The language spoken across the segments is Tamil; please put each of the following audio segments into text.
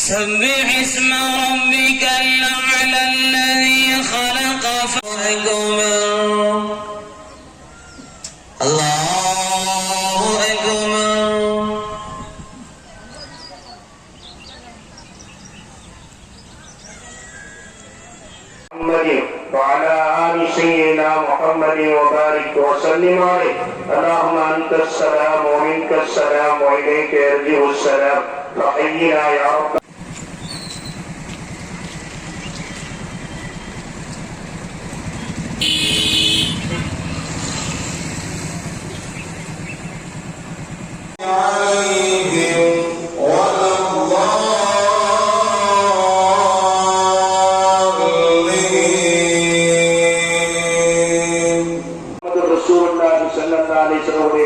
سبح اسم ربك الأعلى الذي خلق الله أكبر. محمد وعلى آل سيدنا محمد وبارك وسلم عليه. اللهم أنت السلام ومنك السلام وإليك يرجع السلام. فحينا يا رب.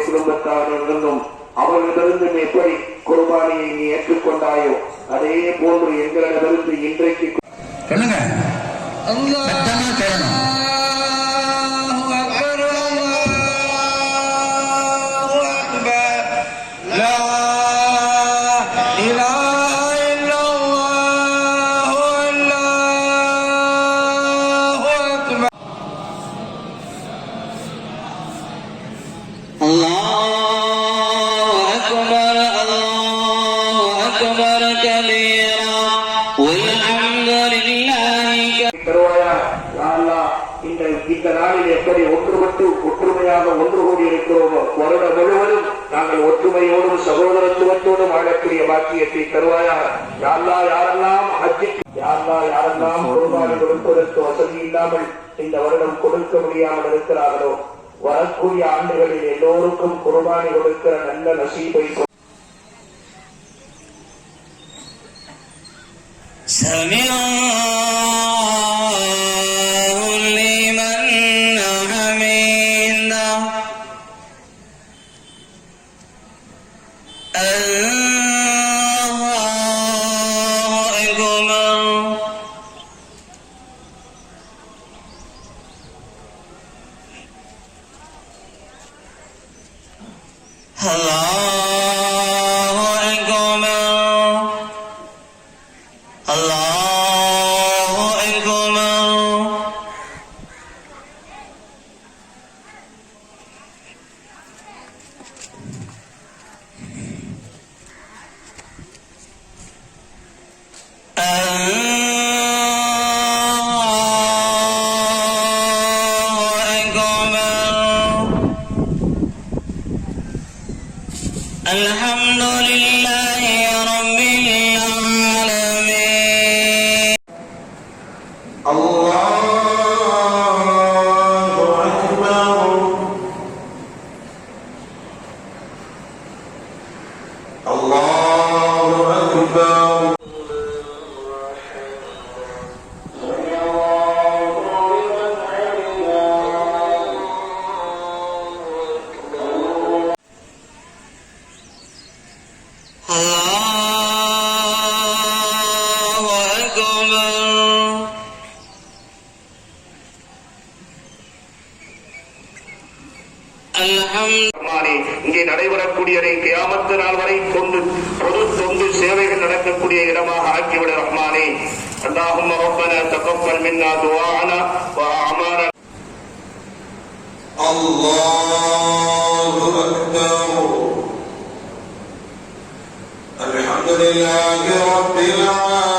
குடும்பத்தாரிலிருந்தும் அவர்களிடமிருந்து எப்படி குர்பானியை நீ ஏற்றுக்கொண்டாயோ அதே போன்று எங்களிடமிருந்து இன்றைக்கு இந்த நாளில் எப்படி ஒன்றுபட்டு ஒற்றுமையாக ஒன்று கூடி இருக்கிறோமோ வருடம் முழுவதும் நாங்கள் ஒற்றுமையோடும் சகோதரத்துவத்தோடும் வாழக்கூடிய பாக்கியத்தை தருவாயாக. யாரெல்லாம் குர்பானி கொடுப்பதற்கு வசதி இல்லாமல் இந்த வருடம் கொடுக்க முடியாமல் இருக்கிறார்களோ வரக்கூடிய ஆண்டுகளில் எல்லோருக்கும் குர்பானி கொடுக்கிற நல்ல நசீபை الحمد لله رب العالمين. الله أكبر. الله أكبر. இங்கே நடைபெறக்கூடிய கியாமத்து நாள் வரை பொது தொண்டு சேவைகள் நடக்கக்கூடிய இடமாக ஆக்கிவிட ரஹ்மானே. அல்லாஹும்ம ரப்பனா தகப்பல் மின்னா துஆனா வ அஅமாலனா. அல்லாஹு அக்பர். அல்ஹம்துலில்லாஹி ரப்பில் ஆலமீன்.